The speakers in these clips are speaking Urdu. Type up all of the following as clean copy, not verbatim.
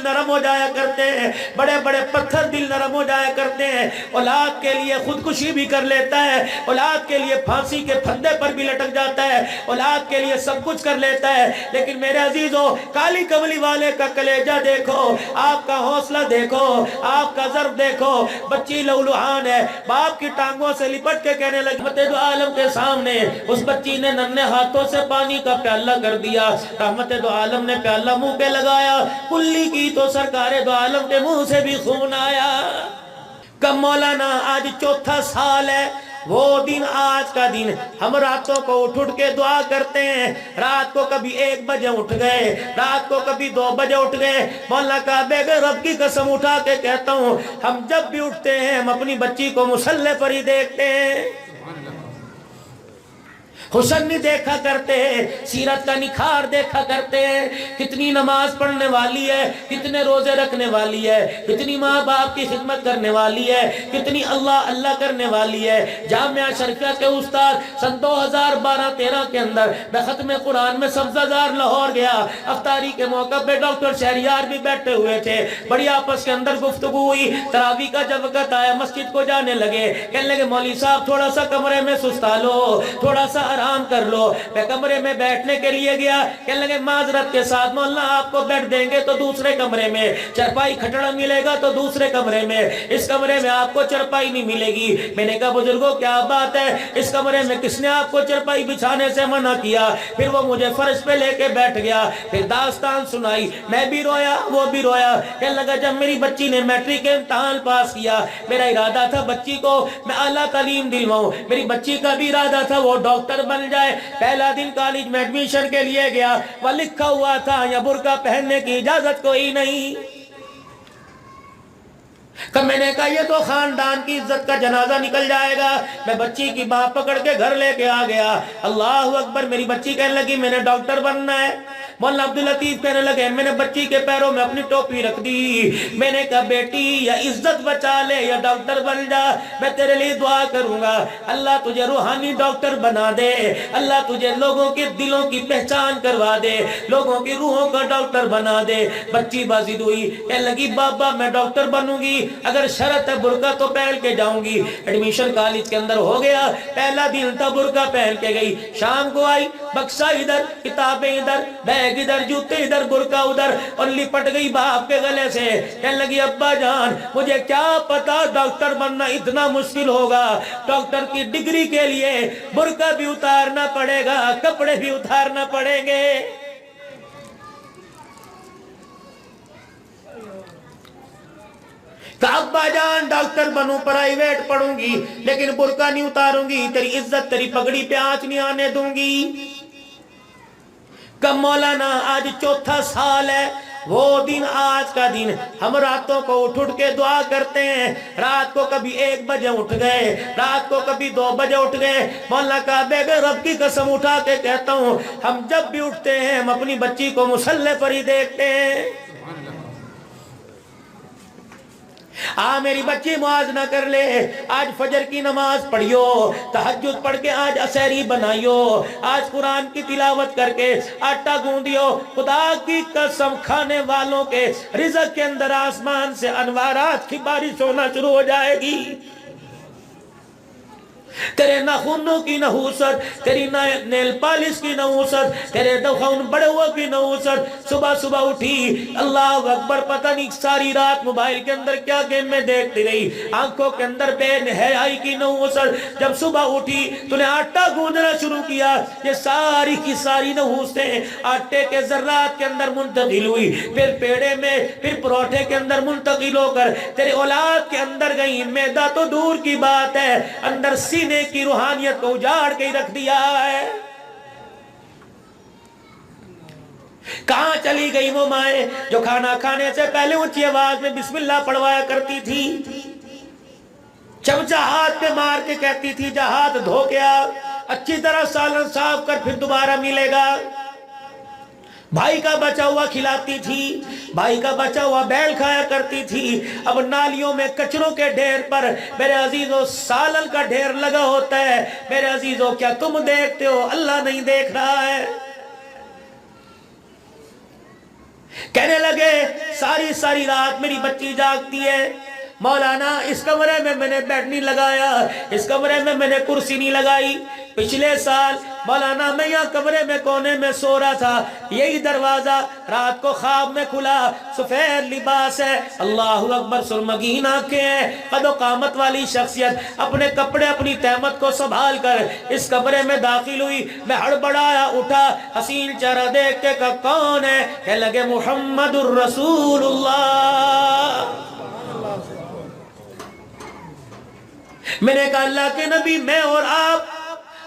نرم ہو جایا کرتے ہیں، بڑے بڑے پتھر دل نرم ہو جایا کرتے ہیں، اولاد کے لیے خودکشی بھی کر لیتا ہے، اولاد کے لیے پھانسی کے پھندے پر بھی لٹک جاتا ہے، اولاد کے لیے سب کچھ کر لیتا ہے، لیکن میرے عزیزوں کالی کملی والے کا کلیجہ دیکھو، آپ کا حوصلہ دیکھو، آپ کا ضرب دیکھو، بچی لولوہان ہے، باپ کی ٹانگوں سے لپٹ کے کہنے لگی رحمت دو عالم کے سامنے اس بچی نے ننھے ہاتھوں سے پانی کا پیالہ کر دیا، رحمت دو عالم نے پیالہ منہ پہ لگایا، کلی کی تو سرکار دو عالم کے منہ سے بھی خون آیا۔ کب مولانا آج چوتھا سال ہے، وہ دن آج کا دن ہم راتوں کو اٹھ کے دعا کرتے ہیں، رات کو کبھی 1 بجے اٹھ گئے، رات کو کبھی 2 بجے اٹھ گئے، مولا کعبے کے رب کی قسم اٹھا کے کہتا ہوں ہم جب بھی اٹھتے ہیں ہم اپنی بچی کو مصلی پر ہی دیکھتے ہیں، حسن نہیں دیکھا کرتے ہیں، سیرت کا نکھار دیکھا کرتے ہیں، کتنی نماز پڑھنے والی ہے، کتنے روزے رکھنے والی ہے، کتنی ماں باپ کی خدمت کرنے والی ہے، کتنی اللہ اللہ کرنے والی ہے۔ جامعہ شریفیہ کے استاد سن 2012-13 کے اندر میں ختم قرآن میں سبزہ-زار لاہور گیا، افطاری کے موقع پہ ڈاکٹر شہریار بھی بیٹھے ہوئے تھے، بڑی آپس کے اندر گفتگو ہوئی، تراویح کا جب وقت آیا مسجد کو جانے لگے، کہنے لگے مولوی صاحب تھوڑا سا کمرے میں سستا لو، تھوڑا سا آرام کر لو، میں کمرے میں بیٹھنے کے لیے گیا، کہنے لگے معذرت کے ساتھ مولانا آپ کو بیٹھ دیں گے تو دوسرے کمرے میں، چرپائی کھٹڑا ملے گا تو دوسرے کمرے میں، اس کمرے میں آپ کو چرپائی نہیں ملے گی۔ میں نے کہا بزرگوں کیا بات ہے، اس کمرے میں کس نے آپ کو چرپائی بچھانے سے منع کیا؟ پھر وہ مجھے فرش پہ لے کے بیٹھ گیا، پھر داستان سنائی، میں بھی رویا وہ بھی رویا، کہنے لگا جب میری بچی نے میٹرک کے امتحان پاس کیا، میرا ارادہ تھا بچی کو میں اعلیٰ تعلیم دلواؤں، میری بچی کا بھی ارادہ تھا وہ ڈاکٹر بن جائے، پہلا دن کالج میں ایڈمیشن کے لیے گیا، وہ لکھا ہوا تھا یا برقع پہننے کی اجازت کوئی نہیں۔ میں نے کہا یہ تو خاندان کی عزت کا جنازہ نکل جائے گا، میں بچی کی باں پکڑ کے گھر لے کے آ گیا، اللہ اکبر، میری بچی کہنے لگی میں نے ڈاکٹر بننا ہے، مولانا عبداللطیف کہنے لگے میں نے بچی کے پیروں میں اپنی ٹوپی رکھ دی، میں نے کہا بیٹی یا عزت بچا لے یا ڈاکٹر بن جا، میں تیرے لیے دعا کروں گا، اللہ تجھے روحانی ڈاکٹر بنا دے، اللہ تجھے لوگوں کے دلوں کی پہچان کروا دے، لوگوں کی روحوں کا ڈاکٹر بنا دے۔ بچی بازی ہوئی، کہنے لگی بابا میں ڈاکٹر بنوں گی، اگر شرط ہے برقع تو پہن کے جاؤں گی۔ ایڈمیشن کالج کے اندر ہو گیا، پہلا دن تھا برقع پہن کے گئی، شام کو آئی بکسا ادھر کتابیں ادھر بیگ ادھر جوتے ادھر برقع ادھر، اور لپٹ گئی باپ کے گلے سے، کہنے لگی ابا جان مجھے کیا پتا ڈاکٹر بننا اتنا مشکل ہوگا، ڈاکٹر کی ڈگری کے لیے برقع بھی اتارنا پڑے گا، کپڑے بھی اتارنا پڑیں گے۔ ابا جان ڈاکٹر بنوں پرائیویٹ پڑھوں گی لیکن برقع نہیں اتاروں گی، تیری عزت تیری پگڑی پہ آنچ نہیں آنے دوں گی۔ کب مولانا آج چوتھا سال ہے، وہ دن آج کا دن ہم راتوں کو اٹھ کے دعا کرتے ہیں، رات کو کبھی 1 بجے اٹھ گئے، رات کو کبھی 2 بجے اٹھ گئے، مولا کعبے کے رب کی قسم اٹھا کے کہتا ہوں ہم جب بھی اٹھتے ہیں ہم اپنی بچی کو مصلی پر ہی دیکھتے ہیں۔ میری بچی موازنہ کر لے، آج فجر کی نماز پڑھیو، تہجد پڑھ کے آج اسیری بنائیو، آج قرآن کی تلاوت کر کے آٹا گوندیو، خدا کی قسم کھانے والوں کے رزق کے اندر آسمان سے انوارات کی بارش ہونا شروع ہو جائے گی۔ تیرے ناخنوں کی نحوست، تیری نیل پالش کی نحوست، تیرے دخون بڑے ہوا کی نحوست، صبح صبح اٹھی اللہ اکبر، پتہ نہیں ساری رات موبائل کے اندر کیا گیم میں دیکھتی رہی، آنکھوں کے اندر بے حیائی کی نحوست، جب صبح اٹھی تو نے آٹا گوندنا شروع کیا، یہ ساری کی ساری نحوستیں آٹے کے ذرات کے اندر منتقل ہوئی، پھر پیڑے میں، پھر پروٹھے کے اندر منتقل ہو کر تیرے اولاد کے اندر گئی، میدہ تو دور کی بات ہے، اندر سینے کی روحانیت کو اجاڑ کے رکھ دیا ہے۔ کہاں چلی گئی وہ مائیں جو کھانا کھانے سے پہلے اونچی آواز میں بسم اللہ پڑھوایا کرتی تھی، چمچہ ہاتھ پہ مار کے کہتی تھی جا ہاتھ دھو کے آ، اچھی طرح سالن صاف کر پھر دوبارہ ملے گا، بھائی کا بچا ہوا کھلاتی تھی، بھائی کا بچا ہوا بیل کھایا کرتی تھی۔ اب نالیوں میں کچروں کے ڈھیر پر میرے عزیزوں سالن کا ڈھیر لگا ہوتا ہے، میرے عزیزوں کیا تم دیکھتے ہو اللہ نہیں دیکھ رہا ہے؟ کہنے لگے ساری ساری رات میری بچی جاگتی ہے مولانا، اس کمرے میں نے بیڈ نہیں لگایا، اس کمرے میں نے کرسی نہیں لگائی۔ پچھلے سال مولانا میں یہاں کمرے میں کونے میں سو رہا تھا، یہی دروازہ رات کو خواب میں کھلا، سفید لباس ہے، اللہ اکبر، سرمگین آنکھیں ہیں، قد و قامت والی شخصیت، اپنے کپڑے اپنی تہمت کو سنبھال کر اس کمرے میں داخل ہوئی۔ میں ہڑبڑایا اٹھا، حسین چہرہ دیکھ کے کہا کون ہے؟ کہنے لگے محمد الرسول اللہ۔ میں نے کہا اللہ کے نبی میں اور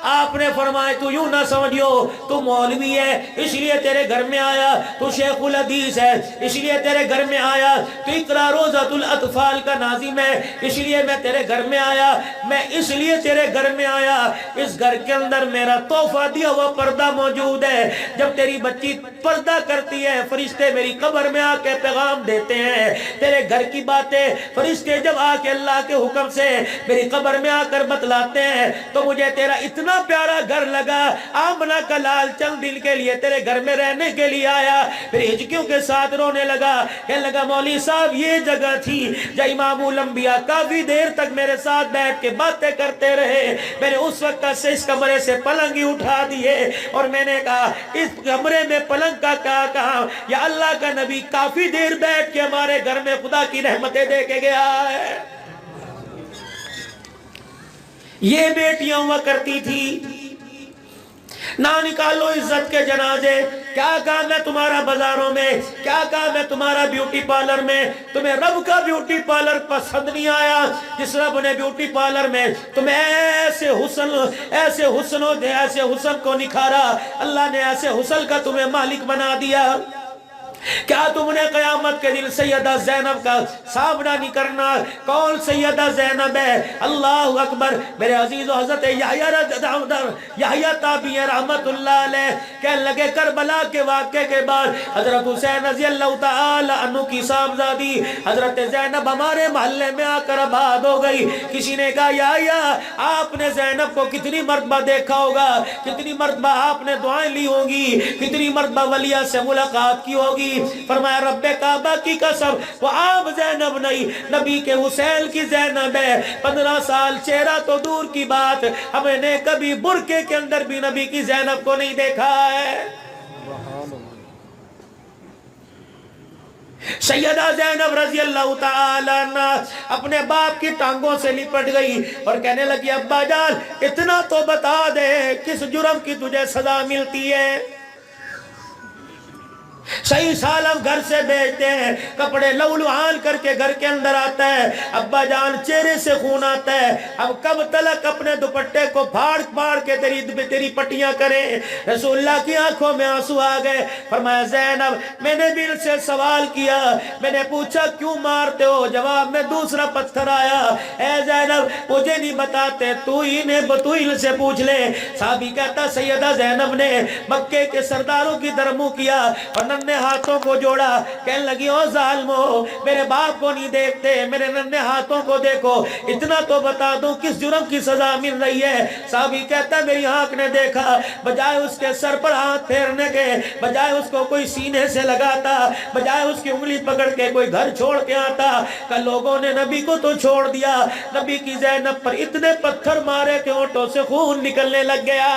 آپ نے فرمایا تو یوں نہ سمجھو تو مولوی ہے اس لیے تیرے گھر میں آیا، تو شیخ الحدیث ہے اس لیے تیرے گھر میں آیا، تو اقرا روضۃ الاطفال کا ناظم ہے اس لیے میں تیرے گھر میں آیا، میں اس لیے تیرے گھر میں آیا، اس گھر کے اندر میرا تحفہ دیا ہوا پردہ موجود ہے، جب تیری بچی پردہ کرتی ہے فرشتے میری قبر میں آ کے پیغام دیتے ہیں، تیرے گھر کی باتیں فرشتے جب آ کے اللہ کے حکم سے میری قبر میں آ کر بتلاتے ہیں، تو مجھے تیرا اتنا پیارا گھر لگا، آمنہ کا لال چند دل کے لیے تیرے گھر میں رہنے کے لیے آیا۔ پھر ہچکیوں کے ساتھ رونے لگا، کہنے لگا مولوی صاحب یہ جگہ تھی جہاں امام الانبیاء کافی دیر تک میرے ساتھ بیٹھ کے باتیں کرتے رہے، میں نے اس وقت سے اس کمرے سے پلنگ ہی اٹھا دیے، اور میں نے کہا اس کمرے میں پلنگ کا کیا کہا، یا اللہ کا نبی کافی دیر بیٹھ کے ہمارے گھر میں خدا کی رحمتیں دے کے گیا ہے۔ یہ بیٹیاں ہوا کرتی تھی، نہ نکالو عزت کے جنازے، کیا کام ہے تمہارا بازاروں میں، کیا کام ہے تمہارا بیوٹی پارلر میں، تمہیں رب کا بیوٹی پارلر پسند نہیں آیا، جس رب نے بیوٹی پارلر میں تمہیں ایسے حسن کو نکھارا، اللہ نے ایسے حسن کا تمہیں مالک بنا دیا، کیا تم نے قیامت کے دن سیدہ زینب کا سامنا نہیں کرنا؟ کون سیدہ زینب ہے؟ اللہ اکبر، میرے عزیز و حضرت یحییٰ تابعی رحمت اللہ علیہ کہنے لگے کربلا کے واقعے کے بعد حضرت حسین رضی اللہ تعالی عنہ کی صاحبزادی حضرت زینب ہمارے محلے میں آ کر آباد ہو گئی۔ کسی نے کہا یحییٰ آپ نے زینب کو کتنی مرتبہ دیکھا ہوگا، کتنی مرتبہ آپ نے دعائیں لی ہوں گی، کتنی مرتبہ ولیہ سے ملاقات کی ہوگی؟ فرمایا رب کعبہ کی قسم وہ عام زینب نہیں، نبی کے حسین کی زینب ہے، 15 سال چہرہ تو دور کی بات، ہمیں نے کبھی برقعے کے اندر بھی نبی کی زینب کو نہیں دیکھا ہے۔ سیدہ زینب رضی اللہ تعالی عنہ اپنے باپ کی ٹانگوں سے لپٹ گئی اور کہنے لگی ابا جان اتنا تو بتا دے کس جرم کی تجھے سزا ملتی ہے؟ صحیح سالم گھر سے بیچتے ہیں، کپڑے لولوحان کر کے گھر کے اندر آتا ہے، ابا جان چہرے سے خون آتا ہے، اب کب تلک اپنے دوپٹے کو پھاڑ کے تیری پٹیاں کریں؟ رسول اللہ کی آنکھوں میں آنسو آ گئے، فرمایا زینب میں نے بھی ان سے سوال کیا، میں نے پوچھا کیوں مارتے ہو؟ جواب میں دوسرا پتھر آیا، اے زینب مجھے نہیں بتاتے، تو ان سے پوچھ لے۔ صحابی کہتا سیدہ زینب نے مکے کے سرداروں کی درمو کیا اور ننے ہاتھوں کو جوڑا، کہنے لگی او ظالمو میرے باپ کو نہیں دیکھتے، میرے ننے ہاتھوں کو دیکھو، اتنا تو بتا دوں کس جرم کی سزا مل رہی ہے؟ صحابی کہتا میری آنکھ نے دیکھا، بجائے اس کے سر پر ہاتھ پھیرنے کے، بجائے اس کو کوئی سینے سے لگاتا، بجائے اس کی انگلی پکڑ کے کوئی گھر چھوڑ کے آتا، کہ لوگوں نے نبی کو تو چھوڑ دیا، نبی کی زینب پر اتنے پتھر مارے کہ ہونٹوں سے خون نکلنے لگ گیا۔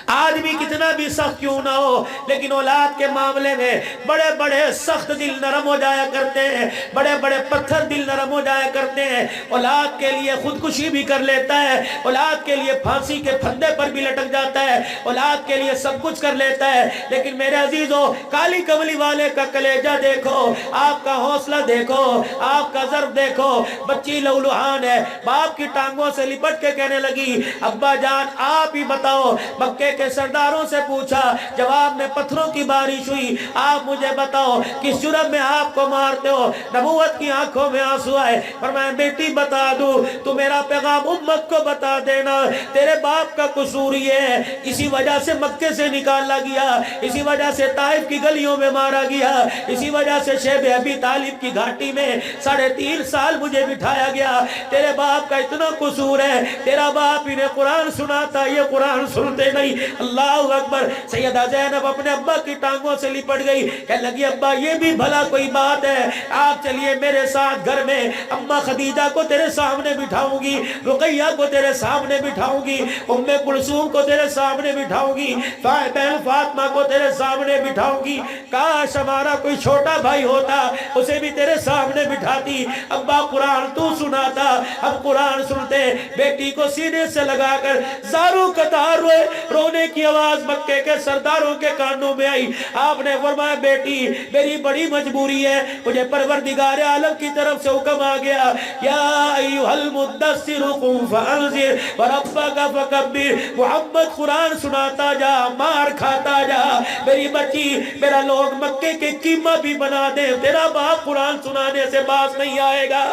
آدمی کتنا بھی سخت کیوں نہ ہو لیکن اولاد کے معاملے میں بڑے بڑے سخت دل نرم ہو جایا کرتے ہیں، بڑے بڑے پتھر دل نرم ہو جایا کرتے ہیں، اولاد کے لیے خودکشی بھی کر لیتا ہے، اولاد کے لیے پھانسی کے پھندے پر بھی لٹک جاتا ہے، اولاد کے لیے سب کچھ کر لیتا ہے، لیکن میرے عزیزو کالی کملی والے کا کلیجہ دیکھو، آپ کا حوصلہ دیکھو، آپ کا ضرب دیکھو، بچی لولوحان ہے، باپ کی ٹانگوں سے لپٹ کے کہنے لگی ابا جان آپ ہی بتاؤ، مکے کے سرداروں سے پوچھا، جواب میں پتھروں کی بارش ہوئی، آپ مجھے بتاؤ کس جرم میں آپ کو مارتے ہو؟ نبوت کی آنکھوں میں آنسو آئے، فرمایا بیٹی بتا دوں تو میرا پیغام امت کو بتا دینا، تیرے باپ کا قصور یہ ہے، اسی وجہ سے مکے سے نکالا گیا، اسی وجہ سے طائف کی گلیوں میں مارا گیا، اسی وجہ سے شیب ابی طالب کی گھاٹی میں 3.5 سال مجھے بٹھایا گیا، تیرے باپ کا اتنا قصور ہے، تیرا باپ انہیں قرآن سناتا یہ قرآن سنتے نہیں، اللہ اکبر. سیدہ زینب اپنے ابا کی ٹانگوں سے لپٹ گئی, کہنے لگی ابا یہ بھی بھلا کوئی بات ہے, آپ چلیے میرے ساتھ گھر میں, اما خدیجہ کو تیرے سامنے بٹھاؤں گی, رقیہ کو تیرے سامنے بٹھاؤں گی, ام کلثوم کو تیرے سامنے بٹھاؤں گی, بہن فاطمہ کو تیرے سامنے بٹھاؤں گی. کاش ہمارا کوئی چھوٹا بھائی ہوتا, اسے بھی تیرے سامنے بٹھاتی. ابا قرآن تو سناتا, ہم قرآن سنتے. بیٹی کو سینے سے لگا کر زاروں قطار روئے, رونے کی آواز مکے کے سرداروں کے کانوں میں آئی. آپ نے فرمایا بیٹی میری بڑی مجبوری ہے, مجھے پروردگار عالم کی طرف سے حکم آ گیا, یا ایھا المدثر قم فانذر وربک فکبر. محمد قرآن سناتا جا, مار کھاتا جا. میری بچی میرا لوگ مکے کے قیمہ بھی بنا دے, تیرا باپ قرآن سنانے سے باز نہیں آئے گا.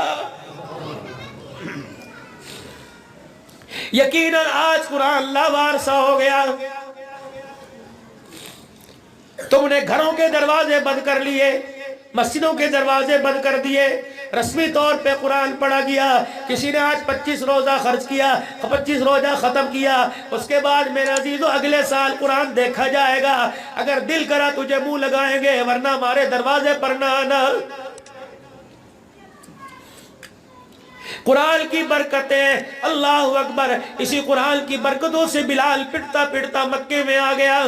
یقیناً آج قرآن لاوارثہ ہو گیا. تم نے گھروں کے دروازے بند کر لیے, مسجدوں کے دروازے بند کر دیے, رسمی طور پہ قرآن پڑھا گیا. کسی نے آج 25 روزہ خرچ کیا, 25 روزہ ختم کیا, اس کے بعد میرے عزیزو اگلے سال قرآن دیکھا جائے گا. اگر دل کرا تجھے منہ لگائیں گے, ورنہ ہمارے دروازے پر نہ آنا. قرآن کی برکتیں, اللہ اکبر. اسی قرآن کی برکتوں سے بلال پٹتا پٹتا مکے میں آ گیا.